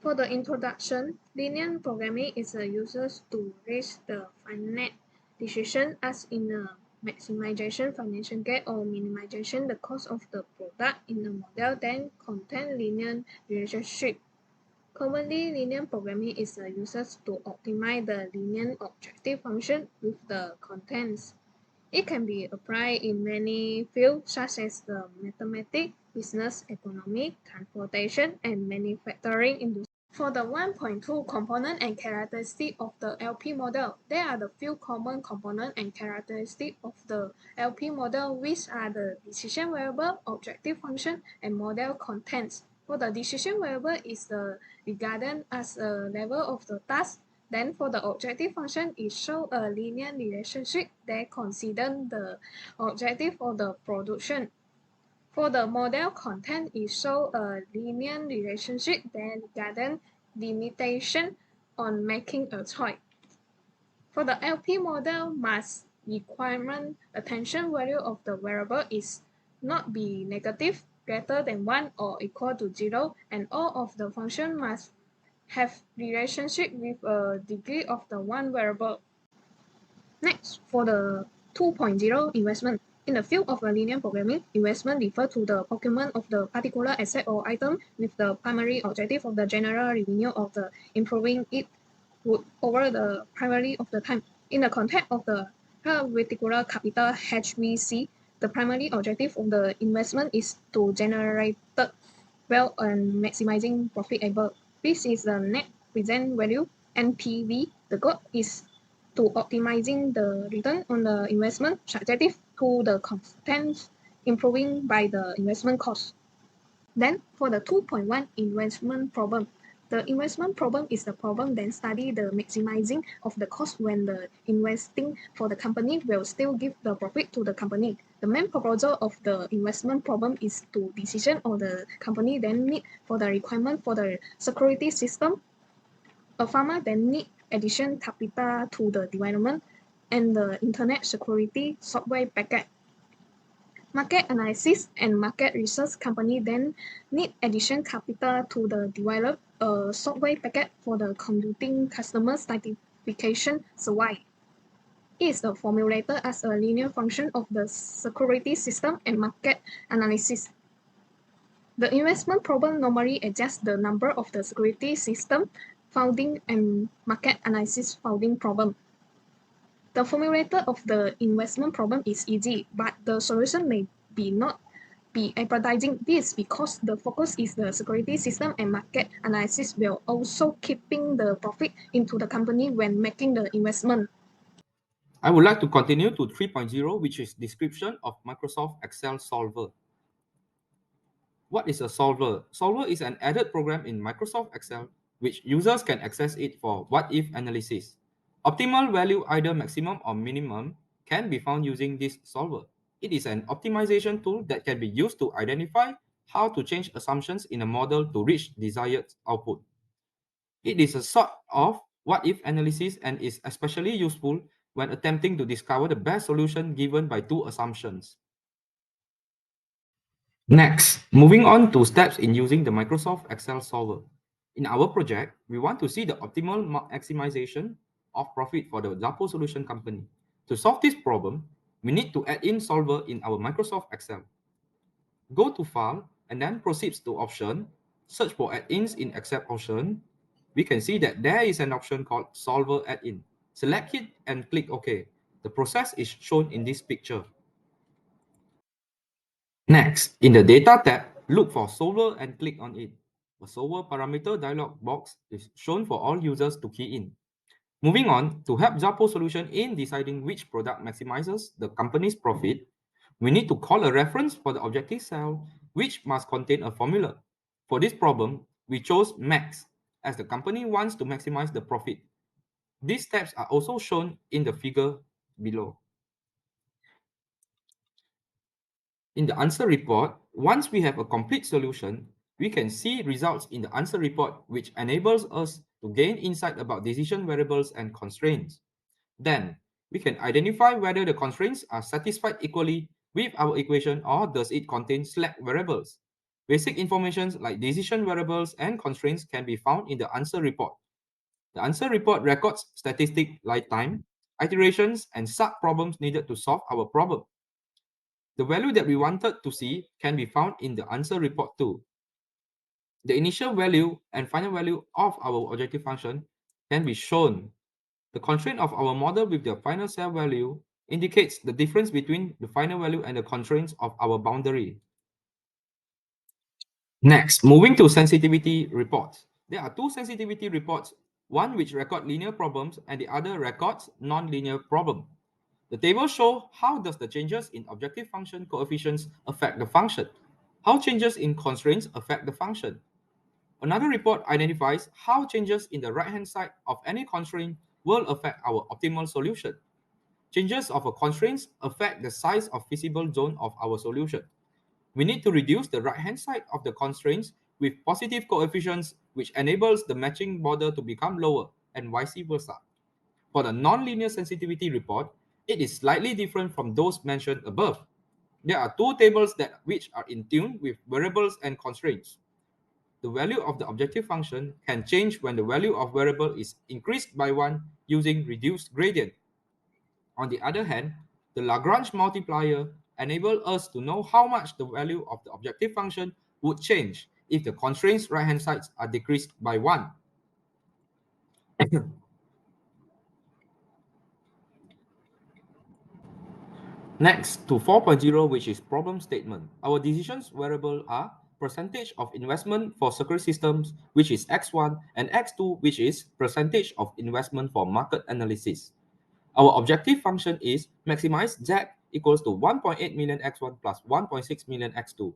For the introduction, linear programming is a users to reach the finite decision as in a maximization financial gain or minimization the cost of the product in a model that contain linear relationship. Commonly, linear programming is used to optimize the linear objective function with the contents. It can be applied in many fields such as the mathematics, business, economy, transportation, and manufacturing industry. For the 1.2 component and characteristic of the LP model, there are the few common component and characteristic of the LP model, which are the decision variable, objective function, and model contents. For the decision variable is regarded as a level of the task. Then for the objective function, it shows a linear relationship that consider the objective of the production. For the model content, it shows a linear relationship that regarding limitation on making a choice. For the LP model, must requirement attention value of the variable is not be negative, greater than 1 or equal to 0, and all of the function must have relationship with a degree of the one variable. Next, for the 2.0 investment. In the field of linear programming, investment refers to the procurement of the particular asset or item with the primary objective of the general revenue of the improving it over the primary of the time. In the context of the particular capital HVC, the primary objective of the investment is to generate wealth and maximizing profit able. This is the net present value NPV. The goal is to optimizing the return on the investment subjective to the constant improving by the investment cost. Then for the 2.1 investment problem, the investment problem is the problem that study the maximizing of the cost when the investing for the company will still give the profit to the company. The main proposal of the investment problem is to decision of the company then need for the requirement for the security system. A farmer then need additional capital to the development and the internet security software package. Market analysis and market research company then need additional capital to the develop a software package for the computing customer certification survey. It is formulated as a linear function of the security system and market analysis. The investment problem normally adjusts the number of the security system founding and market analysis founding problem. The formulator of the investment problem is easy, but the solution may not be appetizing. This because the focus is the security system and market analysis will also keeping the profit into the company when making the investment. I would like to continue to 3.0, which is description of Microsoft Excel Solver. What is a solver? Solver is an added program in Microsoft Excel which users can access it for what-if analysis. Optimal value, either maximum or minimum, can be found using this solver. It is an optimization tool that can be used to identify how to change assumptions in a model to reach desired output. It is a sort of what-if analysis and is especially useful when attempting to discover the best solution given by two assumptions. Next, moving on to steps in using the Microsoft Excel Solver. In our project, we want to see the optimal maximization of profit for the Zapo Solution Company. To solve this problem, we need to add in Solver in our Microsoft Excel. Go to File and then proceed to Option, search for add-ins in Accept option. We can see that there is an option called Solver Add-in. Select it and click OK. The process is shown in this picture. Next, in the Data tab, look for Solver and click on it. A Solver parameter dialog box is shown for all users to key in. Moving on, to help Zapo Solution in deciding which product maximizes the company's profit, we need to call a reference for the objective cell, which must contain a formula. For this problem, we chose max, as the company wants to maximize the profit. These steps are also shown in the figure below. In the answer report, once we have a complete solution, we can see results in the answer report, which enables us to gain insight about decision variables and constraints. Then, we can identify whether the constraints are satisfied equally with our equation or does it contain slack variables. Basic information like decision variables and constraints can be found in the answer report. The answer report records statistic lifetime, iterations, and sub-problems needed to solve our problem. The value that we wanted to see can be found in the answer report too. The initial value and final value of our objective function can be shown. The constraint of our model with the final cell value indicates the difference between the final value and the constraints of our boundary. Next, moving to sensitivity reports. There are two sensitivity reports, one which records linear problems and the other records non-linear problem. The table show how does the changes in objective function coefficients affect the function, how changes in constraints affect the function. Another report identifies how changes in the right-hand side of any constraint will affect our optimal solution. Changes of a constraints affect the size of feasible zone of our solution. We need to reduce the right-hand side of the constraints with positive coefficients, which enables the matching border to become lower and vice versa. For the nonlinear sensitivity report, it is slightly different from those mentioned above. There are two tables which are in tune with variables and constraints. The value of the objective function can change when the value of variable is increased by 1 using reduced gradient. On the other hand, the Lagrange multiplier enables us to know how much the value of the objective function would change if the constraints right-hand sides are decreased by 1. Next to 4.0, which is problem statement. Our decisions variable are percentage of investment for security systems, which is X1, and X2, which is percentage of investment for market analysis. Our objective function is maximize Z equals to 1.8 million X1 plus 1.6 million X2.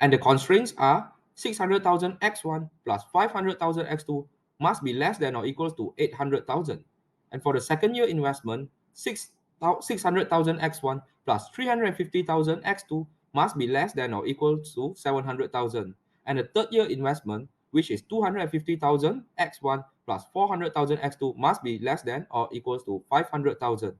And the constraints are 600,000 X1 plus 500,000 X2 must be less than or equals to 800,000. And for the second year investment, 600,000 X1 plus 350,000 X2 must be less than or equal to 700,000. And the third year investment, which is 250,000 X1 plus 400,000 X2 must be less than or equals to 500,000.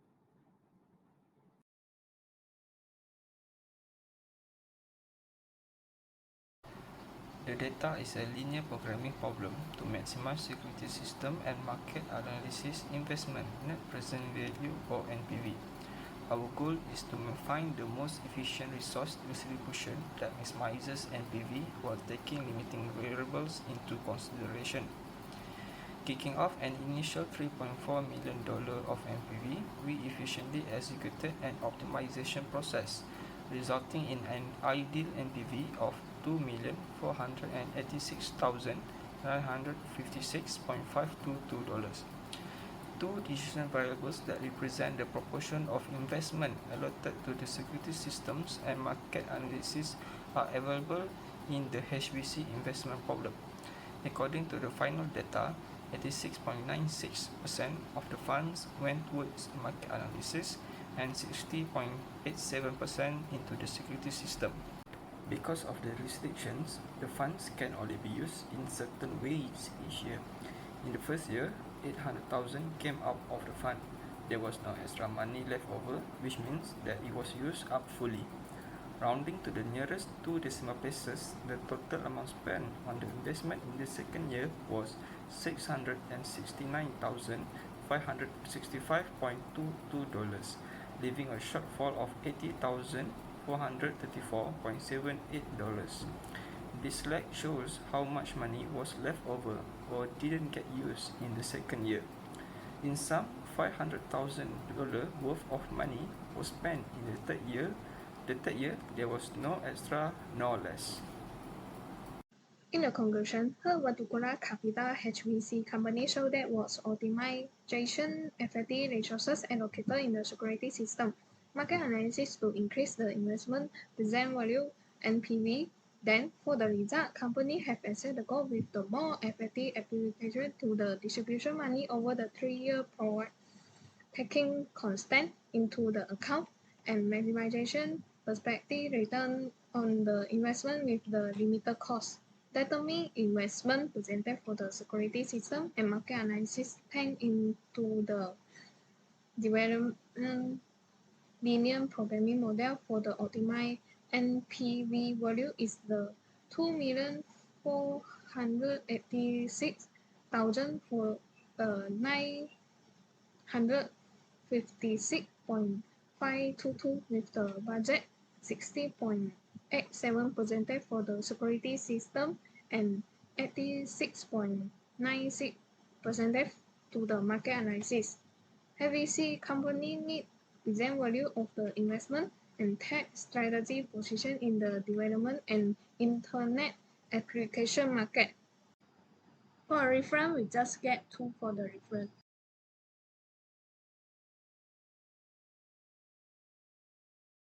The data is a linear programming problem to maximize security system and market analysis investment net present value or NPV. Our goal is to find the most efficient resource distribution that maximizes NPV while taking limiting variables into consideration. Kicking off an initial $3.4 million of NPV, we efficiently executed an optimization process, resulting in an ideal NPV of $2,486,956.522. Two decision variables that represent the proportion of investment allotted to the security systems and market analysis are available in the HBC investment problem. According to the final data, 86.96% of the funds went towards market analysis and 60.87% into the security system. Because of the restrictions, the funds can only be used in certain ways each year. In the first year, 800,000 came out of the fund. There was no extra money left over, which means that it was used up fully. Rounding to the nearest two decimal places, the total amount spent on the investment in the second year was $669,565.22, leaving a shortfall of $80,434.78. This slide shows how much money was left over or didn't get used in the second year. In sum, $500,000 worth of money was spent in the third year. The third year, there was no extra nor less. In the conclusion, her particular capital HVC company showed that was optimization effective resources allocated in the security system, market analysis to increase the investment present value NPV. Then, for the result, company have set the goal with the more effective application to the distribution money over the 3-year period, taking constant into the account and maximization perspective return on the investment with the limited cost. Determine investment presented for the security system and market analysis take into the development linear programming model for the optimized NPV value is the 2,486,956.522 with the budget 60.87% for the security system and 86.96% to the market analysis. HVC company need present value of the investment and take strategy position in the development and internet application market. For a reference, we just get 2 for the reference.